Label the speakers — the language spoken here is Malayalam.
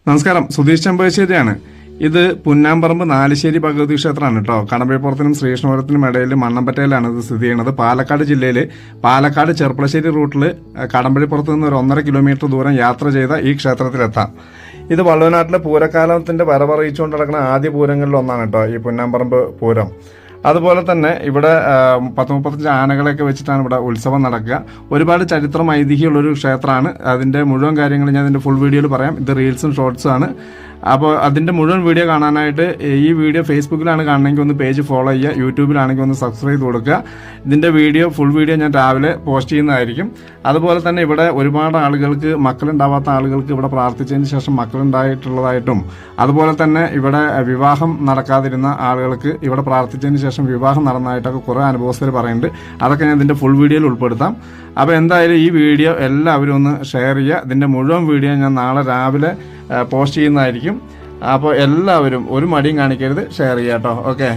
Speaker 1: നമസ്കാരം, സുധീഷ് ചെമ്പശ്ശേരിയാണ്. ഇത് പുന്നാമ്പറമ്പ് നാലിശ്ശേരി ഭഗവതി ക്ഷേത്രമാണ് കേട്ടോ. കടമ്പഴിപ്പുറത്തിനും ശ്രീകൃഷ്ണപുരത്തിനും ഇടയിൽ മണ്ണമ്പറ്റയിലാണ് ഇത് സ്ഥിതി ചെയ്യുന്നത്. പാലക്കാട് ജില്ലയിൽ പാലക്കാട് ചെർപ്പളശ്ശേരി റൂട്ടിൽ കടമ്പഴിപ്പുറത്ത് നിന്ന് ഒരു 1.5 കിലോമീറ്റർ ദൂരം യാത്ര ചെയ്ത ഈ ക്ഷേത്രത്തിലെത്താം. ഇത് വള്ളുവനാട്ടിലെ പൂരക്കാലത്തിന്റെ വരവറിയിച്ചുകൊണ്ട് നടക്കുന്ന ആദ്യ പൂരങ്ങളിൽ ഒന്നാണ് കേട്ടോ ഈ പുന്നാമ്പറമ്പ് പൂരം. അതുപോലെ തന്നെ ഇവിടെ 10-35 ആനകളെയൊക്കെ വെച്ചിട്ടാണ് ഇവിടെ ഉത്സവം നടക്കുക. ഒരുപാട് ചരിത്രം ഐതിഹ്യമുള്ളൊരു ക്ഷേത്രമാണ്. അതിൻ്റെ മുഴുവൻ കാര്യങ്ങൾ ഞാൻ ഇതിൻ്റെ ഫുൾ വീഡിയോയിൽ പറയാം. ഇത് റീൽസും ഷോർട്സും ആണ്. അപ്പോൾ അതിൻ്റെ മുഴുവൻ വീഡിയോ കാണാനായിട്ട് ഈ വീഡിയോ ഫേസ്ബുക്കിലാണ് കാണണമെങ്കിൽ ഒന്ന് പേജ് ഫോളോ ചെയ്യുക, യൂട്യൂബിലാണെങ്കിൽ ഒന്ന് സബ്സ്ക്രൈബ് ചെയ്ത് കൊടുക്കുക. ഇതിൻ്റെ ഫുൾ വീഡിയോ ഞാൻ രാവിലെ പോസ്റ്റ് ചെയ്യുന്നതായിരിക്കും. അതുപോലെ തന്നെ ഇവിടെ ഒരുപാട് ആളുകൾക്ക് മക്കളുണ്ടാവാത്ത ആളുകൾക്ക് ഇവിടെ പ്രാർത്ഥിച്ചതിന് ശേഷം മക്കളുണ്ടായിട്ടുള്ളതായിട്ടും, അതുപോലെ തന്നെ ഇവിടെ വിവാഹം നടക്കാതിരുന്ന ആളുകൾക്ക് ഇവിടെ പ്രാർത്ഥിച്ചതിന് ശേഷം വിവാഹം നടന്നതായിട്ടൊക്കെ കുറേ അനുഭവസ്ഥർ പറയുന്നുണ്ട്. അതൊക്കെ ഞാൻ ഇതിൻ്റെ ഫുൾ വീഡിയോയിൽ ഉൾപ്പെടുത്താം. അപ്പോൾ എന്തായാലും ഈ വീഡിയോ എല്ലാവരും ഒന്ന് ഷെയർ ചെയ്യുക. ഇതിൻ്റെ മുഴുവൻ വീഡിയോ ഞാൻ നാളെ രാവിലെ പോസ്റ്റ് ചെയ്യുന്നതായിരിക്കും. അപ്പോൾ എല്ലാവരും ഒരു മടിയും കാണിക്കരുത്, ഷെയർ ചെയ്യാം കേട്ടോ. ഓക്കെ.